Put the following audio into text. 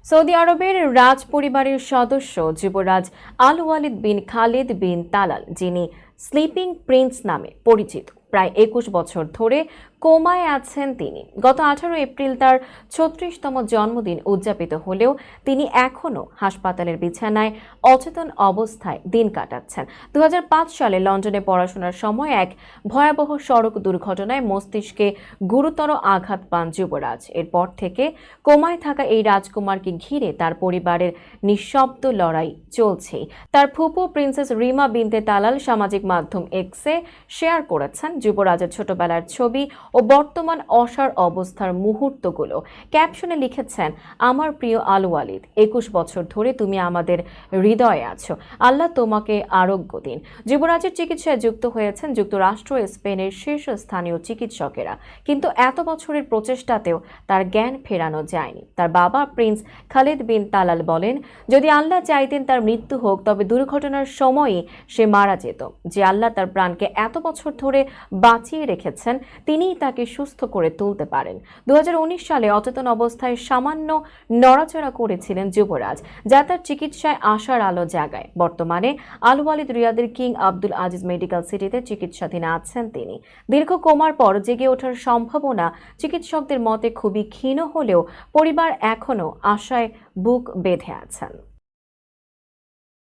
Saudi আরবের রাজ পরিবারের সদস্য যুবরাজ আল ওয়ালিদ বিন খালিদ বিন তালাল, যিনি স্লিপিং প্রিন্স নামে পরিচিত, প্রায় ২১ বছর ধরে কোমায় আছেন তিনি। গত ১৮ এপ্রিল তার ৩৬তম জন্মদিন উদযাপিত হলেও তিনি এখনও হাসপাতালের বিছানায় অচেতন অবস্থায় দিন কাটাচ্ছেন। ২০০৫ সালে লন্ডনে পড়াশোনার সময় এক ভয়াবহ সড়ক দুর্ঘটনায় মস্তিষ্কে গুরুতর আঘাত পান যুবরাজ। এরপর থেকে কোমায় থাকা এই রাজকুমারকে ঘিরে তার পরিবারের নিঃশব্দ লড়াই চলছেই। তার ফুপু প্রিন্সেস রিমা বিনতে তালাল সামাজিক মাধ্যম এক্সে শেয়ার করেছেন যুবরাজের ছোটবেলার ছবি ও বর্তমান অসাড় অবস্থার মুহূর্তগুলো। ক্যাপশনে লিখেছেন, আমার প্রিয় আল ওয়ালিদ, ২১ বছর ধরে তুমি আমাদের হৃদয়ে আছো। আল্লাহ তোমাকে আরোগ্য দিন। যুবরাজের চিকিৎসায় যুক্ত হয়েছেন যুক্তরাষ্ট্র ও স্পেনের শীর্ষস্থানীয় চিকিৎসকেরা, কিন্তু এত বছরের প্রচেষ্টাতেও তার জ্ঞান ফেরানো যায়নি। তার বাবা প্রিন্স খালিদ বিন তালাল বলেন, যদি আল্লাহ চাইতেন তার মৃত্যু হোক, তবে দুর্ঘটনার সময়ই সে মারা যেত। যে আল্লাহ তার প্রাণকে এত বছর ধরে বাঁচিয়ে রেখেছেন, তিনিই তাকে সুস্থ করে তুলতে পারেন। ২০১৯ সালে অচেতন অবস্থায় সামান্য নড়াচড়া করেছিলেন যুবরাজ, যা তার চিকিৎসায় আশার আলো জাগায়। বর্তমানে আল ওয়ালিদ রিয়াদের কিং আব্দুল আজিজ মেডিকেল সিটিতে চিকিৎসাধীন আছেন তিনি। দীর্ঘ কোমার পর জেগে ওঠার সম্ভাবনা চিকিৎসকদের মতে খুবই ক্ষীণ হলেও পরিবার এখনও আশায় বুক বেঁধে আছেন।